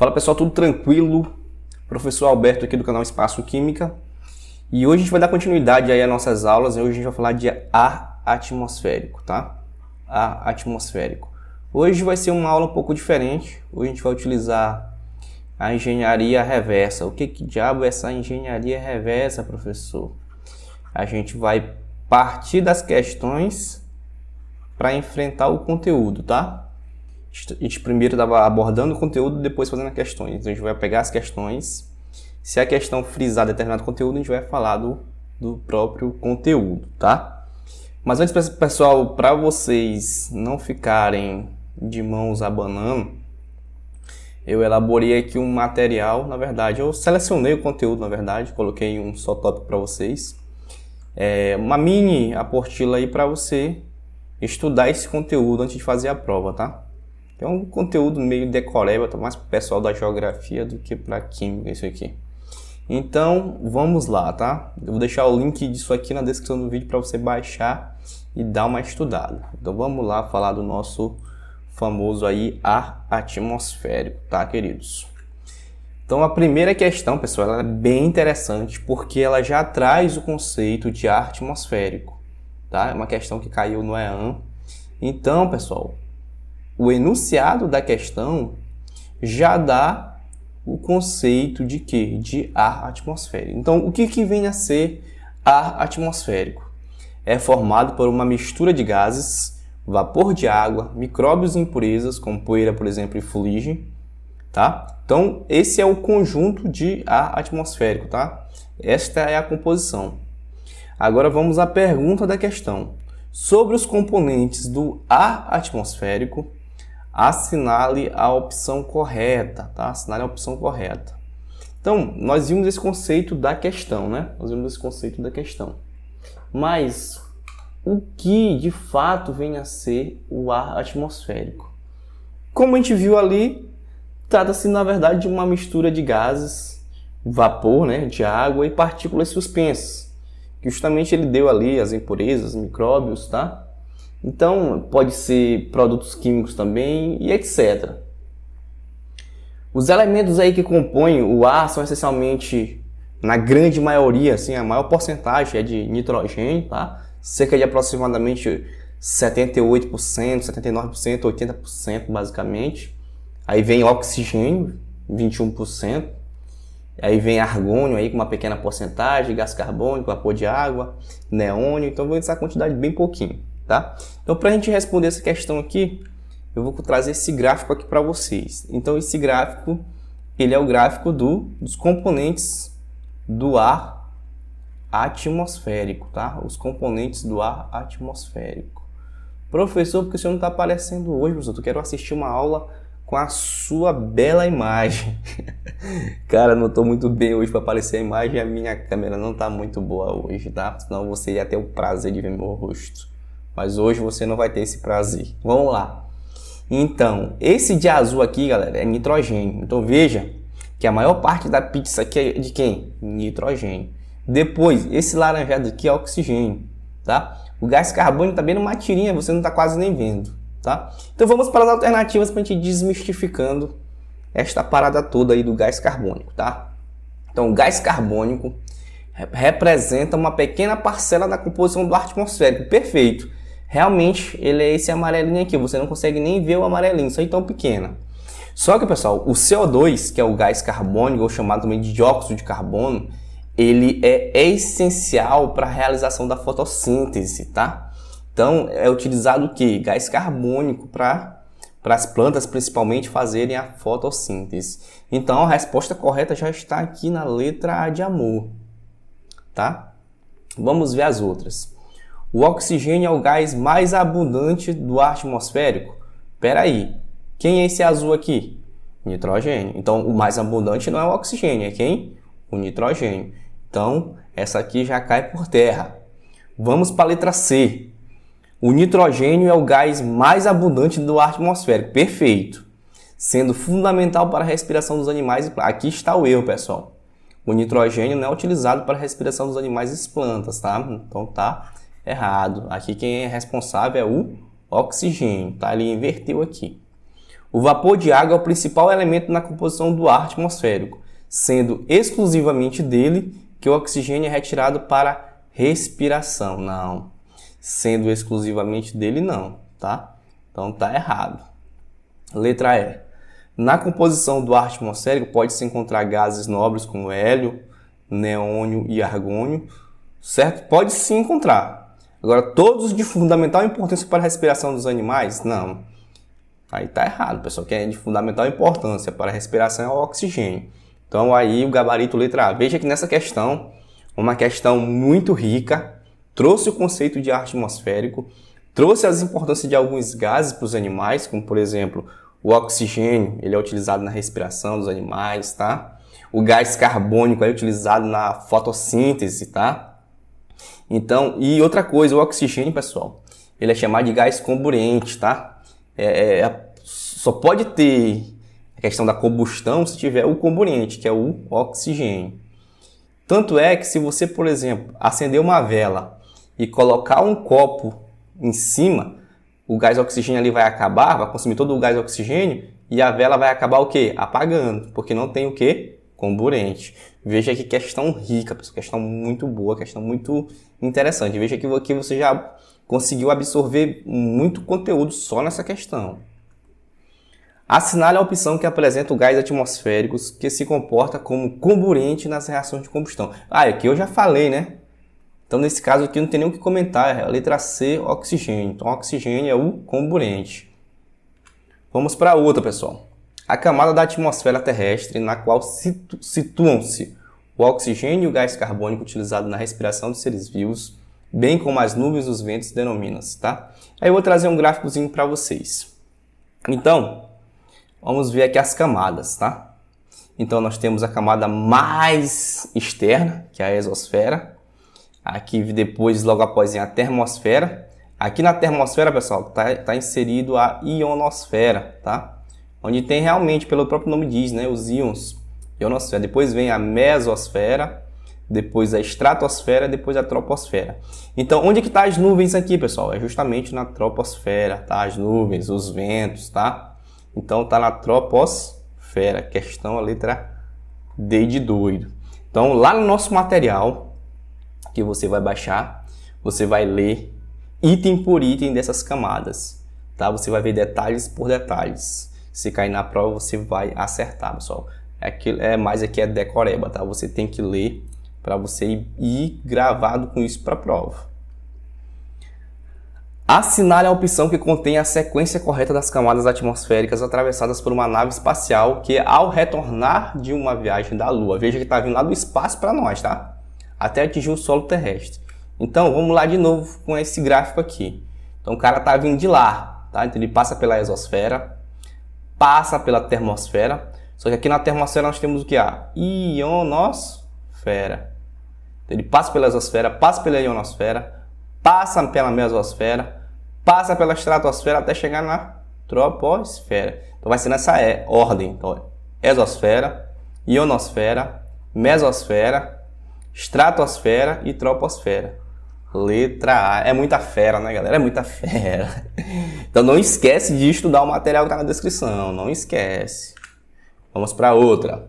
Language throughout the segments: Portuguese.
Fala pessoal, tudo tranquilo? Professor Alberto aqui do canal Espaço Química. E hoje a gente vai dar continuidade aí às nossas aulas. Hoje a gente vai falar de ar atmosférico, tá? Ar atmosférico. Hoje vai ser uma aula um pouco diferente. Hoje a gente vai utilizar a engenharia reversa. O que diabo é essa engenharia reversa, professor? A gente vai partir das questões para enfrentar o conteúdo, tá? A gente primeiro estava abordando o conteúdo, depois fazendo as questões. Então a gente vai pegar as questões. Se a questão frisar determinado conteúdo, a gente vai falar do próprio conteúdo, tá? Mas antes, pessoal, para vocês não ficarem de mãos abanando, eu elaborei aqui um material, na verdade, eu selecionei o conteúdo, na verdade, coloquei um só tópico para vocês. Uma mini apostila aí para você estudar esse conteúdo antes de fazer a prova, tá? É um conteúdo meio decoreba, tá mais para o pessoal da geografia do que para química isso aqui. Então, vamos lá, tá? Eu vou deixar o link disso aqui na descrição do vídeo para você baixar e dar uma estudada. Então, vamos lá falar do nosso famoso aí ar atmosférico, tá, queridos? Então, a primeira questão, pessoal, ela é bem interessante porque ela já traz o conceito de ar atmosférico, tá? É uma questão que caiu no EAM. Então, pessoal, o enunciado da questão já dá o conceito de quê? De ar atmosférico. Então, o que vem a ser ar atmosférico? É formado por uma mistura de gases, vapor de água, micróbios e impurezas, como poeira, por exemplo, e fuligem, tá? Então, esse é o conjunto de ar atmosférico, tá? Esta é a composição. Agora, vamos à pergunta da questão. Sobre os componentes do ar atmosférico, assinale a opção correta, tá? Assinale a opção correta. Então, nós vimos esse conceito da questão, né? Nós vimos esse conceito da questão. Mas, o que de fato vem a ser o ar atmosférico? Como a gente viu ali, trata-se na verdade de uma mistura de gases, vapor, né, de água e partículas suspensas, que justamente ele deu ali as impurezas, micróbios, tá? Então, pode ser produtos químicos também e etc. Os elementos aí que compõem o ar são essencialmente, na grande maioria, assim, a maior porcentagem é de nitrogênio, tá? Cerca de aproximadamente 78%, 79%, 80% basicamente. Aí vem oxigênio, 21%. Aí vem argônio aí com uma pequena porcentagem, gás carbônico, vapor de água, neônio. Então, vou essa quantidade bem pouquinho, tá? Então, para a gente responder essa questão aqui, eu vou trazer esse gráfico aqui para vocês. Então, esse gráfico, ele é o gráfico dos componentes do ar atmosférico, tá? Os componentes do ar atmosférico. Professor, porque o senhor não está aparecendo hoje, professor? Eu quero assistir uma aula com a sua bela imagem. Cara, não estou muito bem hoje para aparecer a imagem e a minha câmera não está muito boa hoje, tá? Senão você ia ter o prazer de ver meu rosto. Mas hoje você não vai ter esse prazer. Vamos lá. Então, esse de azul aqui, galera, é nitrogênio. Então veja que a maior parte da pizza aqui é de quem? Nitrogênio. Depois, esse laranjado aqui é oxigênio, tá? O gás carbônico tá bem numa tirinha, você não está quase nem vendo, tá? Então vamos para as alternativas para a gente ir desmistificando esta parada toda aí do gás carbônico, tá? Então, o gás carbônico representa uma pequena parcela da composição do ar atmosférico. Perfeito. Realmente, ele é esse amarelinho aqui. Você não consegue nem ver o amarelinho, isso aí tão pequeno. Só que, pessoal, o CO2, que é o gás carbônico, ou chamado também de dióxido de carbono, ele é essencial para a realização da fotossíntese, tá? Então, é utilizado o quê? Gás carbônico para as plantas, principalmente, fazerem a fotossíntese. Então, a resposta correta já está aqui na letra A de amor, tá? Vamos ver as outras. O oxigênio é o gás mais abundante do ar atmosférico? Espera aí, quem é esse azul aqui? Nitrogênio. Então, o mais abundante não é o oxigênio, é quem? O nitrogênio. Então, essa aqui já cai por terra. Vamos para a letra C. O nitrogênio é o gás mais abundante do ar atmosférico. Perfeito. Sendo fundamental para a respiração dos animais. Aqui está o erro, pessoal. O nitrogênio não é utilizado para a respiração dos animais e plantas, tá? Então tá errado. Aqui quem é responsável é o oxigênio, tá? Ele inverteu aqui. O vapor de água é o principal elemento na composição do ar atmosférico, sendo exclusivamente dele que o oxigênio é retirado para respiração. Não, sendo exclusivamente dele não, tá? Então tá errado. Letra E. Na composição do ar atmosférico pode-se encontrar gases nobres como hélio, neônio e argônio, certo? Pode sim encontrar. Agora, todos de fundamental importância para a respiração dos animais? Não. Aí tá errado, pessoal. Que é de fundamental importância para a respiração é o oxigênio. Então aí o gabarito letra A. Veja que nessa questão, uma questão muito rica, trouxe o conceito de ar atmosférico, trouxe as importâncias de alguns gases para os animais, como por exemplo, o oxigênio, ele é utilizado na respiração dos animais, tá? O gás carbônico é utilizado na fotossíntese, tá? Então, e outra coisa, o oxigênio, pessoal, ele é chamado de gás comburente, tá? Só pode ter a questão da combustão se tiver o comburente, que é o oxigênio. Tanto é que se você, por exemplo, acender uma vela e colocar um copo em cima, o gás oxigênio ali vai acabar, vai consumir todo o gás oxigênio e a vela vai acabar o quê? Apagando, porque não tem o quê? Comburente. Veja que questão rica, pessoal, questão muito boa, questão muito interessante. Veja que aqui você já conseguiu absorver muito conteúdo só nessa questão. Assinale a opção que apresenta o gás atmosférico que se comporta como comburente nas reações de combustão. Aqui eu já falei, né? Então, nesse caso aqui não tem nem o que comentar. É a letra C, oxigênio. Então, oxigênio é o comburente. Vamos para outra, pessoal. A camada da atmosfera terrestre, na qual situam-se o oxigênio e o gás carbônico utilizado na respiração dos seres vivos, bem como as nuvens dos ventos, denomina-se, tá? Aí eu vou trazer um gráficozinho para vocês. Então, vamos ver aqui as camadas, tá? Então, nós temos a camada mais externa, que é a exosfera. Aqui depois, logo após, a termosfera. Aqui na termosfera, pessoal, tá inserido a ionosfera, tá? Onde tem realmente, pelo próprio nome diz, né, os íons, ionosfera. Depois vem a mesosfera, depois a estratosfera, depois a troposfera. Então, onde que tá as nuvens aqui, pessoal? É justamente na troposfera, tá? As nuvens, os ventos, tá? Então, tá na troposfera. Questão, a letra D de doido. Então, lá no nosso material, que você vai baixar, você vai ler item por item dessas camadas, tá? Você vai ver detalhes por detalhes. Se cair na prova, você vai acertar, pessoal. Mas aqui é decoreba, tá? Você tem que ler para você ir gravado com isso para a prova. Assinale a opção que contém a sequência correta das camadas atmosféricas atravessadas por uma nave espacial que, ao retornar de uma viagem da Lua, veja que está vindo lá do espaço para nós, tá? Até atingir o solo terrestre. Então, vamos lá de novo com esse gráfico aqui. Então, o cara está vindo de lá, tá? Então, ele passa pela exosfera, passa pela termosfera, só que aqui na termosfera nós temos o que? A ionosfera. Então, ele passa pela exosfera, passa pela ionosfera, passa pela mesosfera, passa pela estratosfera até chegar na troposfera. Então, vai ser nessa ordem. Então, exosfera, ionosfera, mesosfera, estratosfera e troposfera. Letra A. É muita fera, né, galera? É muita fera. Então não esquece de estudar o material que está na descrição. Não esquece. Vamos para outra.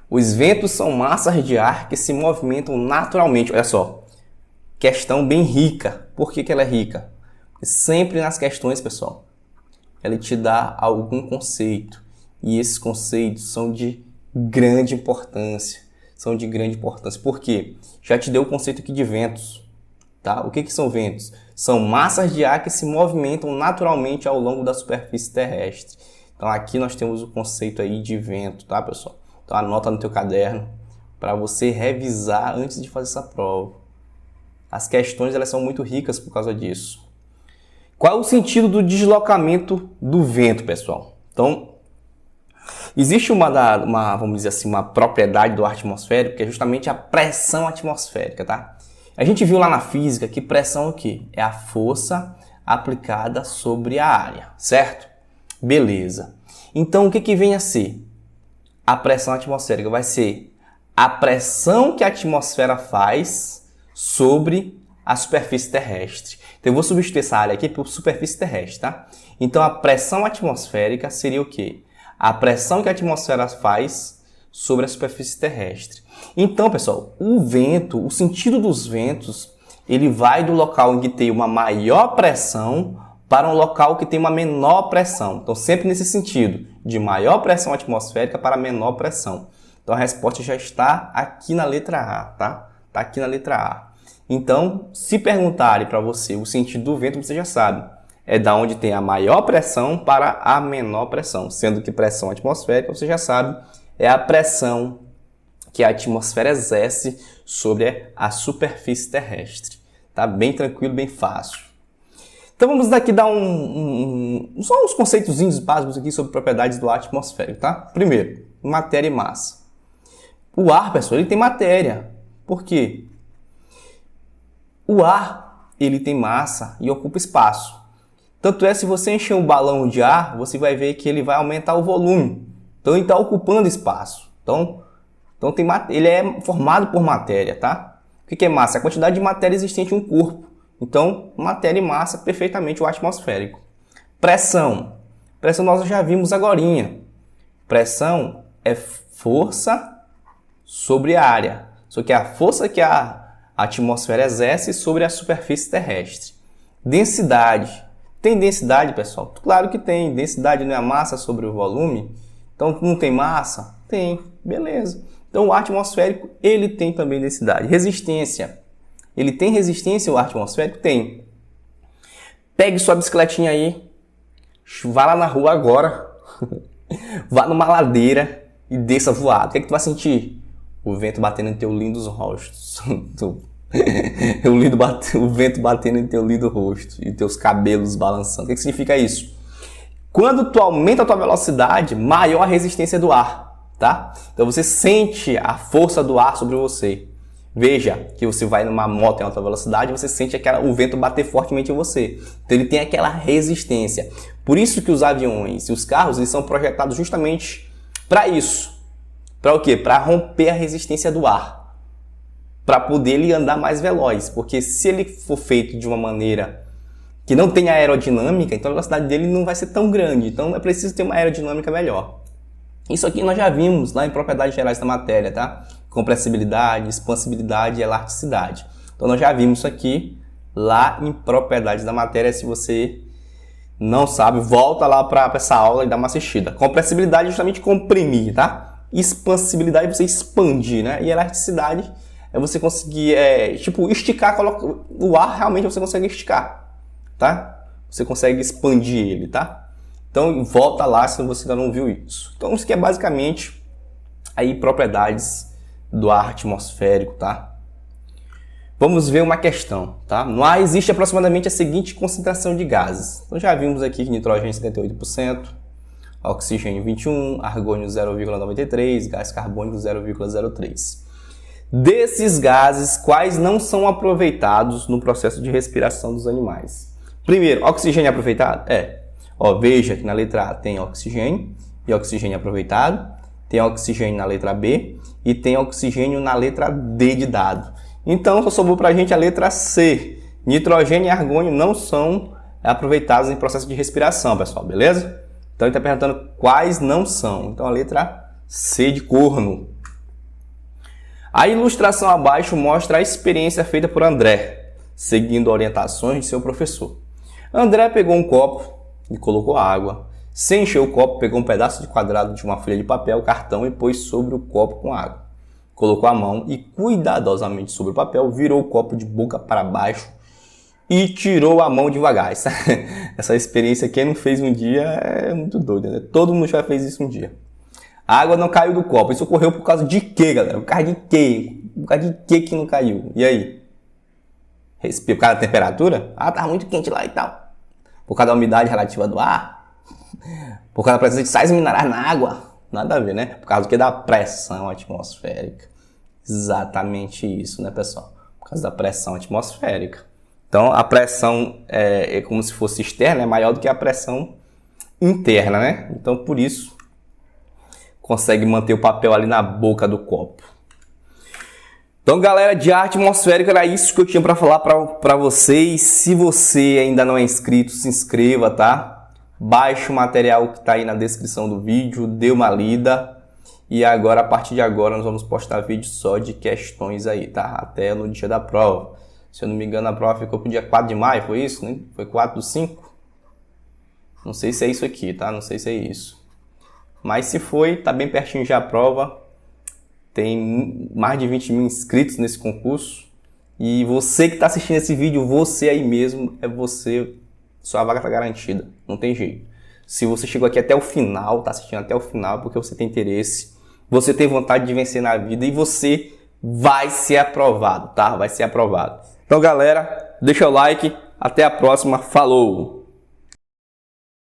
Os ventos são massas de ar que se movimentam naturalmente. Olha só. Questão bem rica. Por que ela é rica? Porque sempre nas questões, pessoal, ela te dá algum conceito. E esses conceitos são de grande importância. Por quê? Já te deu o conceito aqui de ventos, tá? O que são ventos? São massas de ar que se movimentam naturalmente ao longo da superfície terrestre. Então aqui nós temos o conceito aí de vento, tá, pessoal? Então anota no teu caderno para você revisar antes de fazer essa prova. As questões, elas são muito ricas por causa disso. Qual é o sentido do deslocamento do vento, pessoal? Então, existe vamos dizer assim, uma propriedade do ar atmosférico, que é justamente a pressão atmosférica, tá? A gente viu lá na física que pressão é o quê? É a força aplicada sobre a área, certo? Beleza. Então, o que vem a ser? A pressão atmosférica vai ser a pressão que a atmosfera faz sobre a superfície terrestre. Então, eu vou substituir essa área aqui por superfície terrestre, tá? Então, a pressão atmosférica seria o quê? A pressão que a atmosfera faz sobre a superfície terrestre. Então, pessoal, o vento, o sentido dos ventos, ele vai do local em que tem uma maior pressão para um local que tem uma menor pressão. Então, sempre nesse sentido, de maior pressão atmosférica para menor pressão. Então, a resposta já está aqui na letra A, tá? Está aqui na letra A. Então, se perguntarem para você o sentido do vento, você já sabe. É da onde tem a maior pressão para a menor pressão. Sendo que pressão atmosférica, você já sabe, é a pressão que a atmosfera exerce sobre a superfície terrestre. Tá bem tranquilo, bem fácil. Então vamos daqui dar só uns conceitozinhos básicos aqui sobre propriedades do ar atmosférico, tá? Primeiro, matéria e massa. O ar, pessoal, ele tem matéria. Por quê? O ar, ele tem massa e ocupa espaço. Tanto é, se você encher um balão de ar, você vai ver que ele vai aumentar o volume. Então ele está ocupando espaço. Então ele é formado por matéria, tá? O que é massa? A quantidade de matéria existente em um corpo. Então, matéria e massa, perfeitamente o ar atmosférico. Pressão. Pressão nós já vimos agorinha. Pressão é força sobre a área. Só que é a força que a atmosfera exerce sobre a superfície terrestre. Densidade. Tem densidade, pessoal? Claro que tem. Densidade não é a massa sobre o volume. Então, não tem massa? Tem. Beleza. Então, o ar atmosférico, ele tem também densidade. Resistência. Ele tem resistência, o ar atmosférico? Tem. Pegue sua bicicletinha aí, vá lá na rua agora, vá numa ladeira e desça voado. O que é que tu vai sentir? O vento batendo em teus lindos rostos. O vento batendo em teu lindo rosto e teus cabelos balançando. O que significa isso? Quando tu aumenta a tua velocidade, maior a resistência do ar, tá? Então você sente a força do ar sobre você. Veja que você vai numa moto em alta velocidade, você sente o vento bater fortemente em você. Então ele tem aquela resistência. Por isso que os aviões e os carros eles são projetados justamente para isso. Para o quê? Para romper a resistência do ar. Para poder ele andar mais veloz. Porque se ele for feito de uma maneira que não tem aerodinâmica, então a velocidade dele não vai ser tão grande. Então é preciso ter uma aerodinâmica melhor. Isso aqui nós já vimos lá em propriedades gerais da matéria, tá? Compressibilidade, expansibilidade e elasticidade. Então nós já vimos isso aqui lá em propriedades da matéria. Se você não sabe, volta lá para essa aula e dá uma assistida. Compressibilidade é justamente comprimir, tá? Expansibilidade é você expandir, né? E elasticidade é você conseguir, esticar, o ar realmente você consegue esticar, tá? Você consegue expandir ele, tá? Então volta lá se você ainda não viu isso. Então isso aqui é basicamente aí propriedades do ar atmosférico, tá? Vamos ver uma questão, tá? No ar existe aproximadamente a seguinte concentração de gases. Então já vimos aqui que nitrogênio 78%, oxigênio 21%, argônio 0,93%, gás carbônico 0,03%. Desses gases, quais não são aproveitados no processo de respiração dos animais? Primeiro, oxigênio é aproveitado? Veja que na letra A tem oxigênio e oxigênio aproveitado. Tem oxigênio na letra B e tem oxigênio na letra D de dado. Então, só sobrou para a gente a letra C. Nitrogênio e argônio não são aproveitados em processo de respiração, pessoal, beleza? Então, ele está perguntando quais não são. Então, a letra C de corno. A ilustração abaixo mostra a experiência feita por André, seguindo orientações de seu professor. André pegou um copo e colocou água. Sem encher o copo, pegou um pedaço de quadrado de uma folha de papel, cartão e pôs sobre o copo com água. Colocou a mão e cuidadosamente sobre o papel, virou o copo de boca para baixo e tirou a mão devagar. Essa experiência quem não fez um dia é muito doida, né? Todo mundo já fez isso um dia. A água não caiu do copo. Isso ocorreu por causa de quê, galera? Por causa de quê? Por causa de quê que não caiu? E aí? Por causa da temperatura? Tá muito quente lá e tal. Por causa da umidade relativa do ar? Por causa da presença de sais minerais na água? Nada a ver, né? Por causa do que? Da pressão atmosférica. Exatamente isso, né, pessoal? Por causa da pressão atmosférica. Então, a pressão é como se fosse externa, é maior do que a pressão interna, né? Então, por isso, consegue manter o papel ali na boca do copo. Então, galera, de ar atmosférico, era isso que eu tinha para falar para vocês. Se você ainda não é inscrito, se inscreva, tá? baixe o material que está aí na descrição do vídeo, dê uma lida. E agora, a partir de agora, nós vamos postar vídeos só de questões aí, tá? Até no dia da prova. Se eu não me engano, a prova ficou pro dia 4 de maio, foi isso, né? Foi 4/5? Não sei se é isso aqui, tá? Não sei se é isso. Mas se foi, tá bem pertinho já a prova. Tem mais de 20 mil inscritos nesse concurso. E você que está assistindo esse vídeo, você aí mesmo, é você, sua vaga tá garantida. Não tem jeito. Se você chegou aqui até o final, tá assistindo até o final, porque você tem interesse, você tem vontade de vencer na vida e você vai ser aprovado, tá? Vai ser aprovado. Então, galera, deixa o like. Até a próxima. Falou!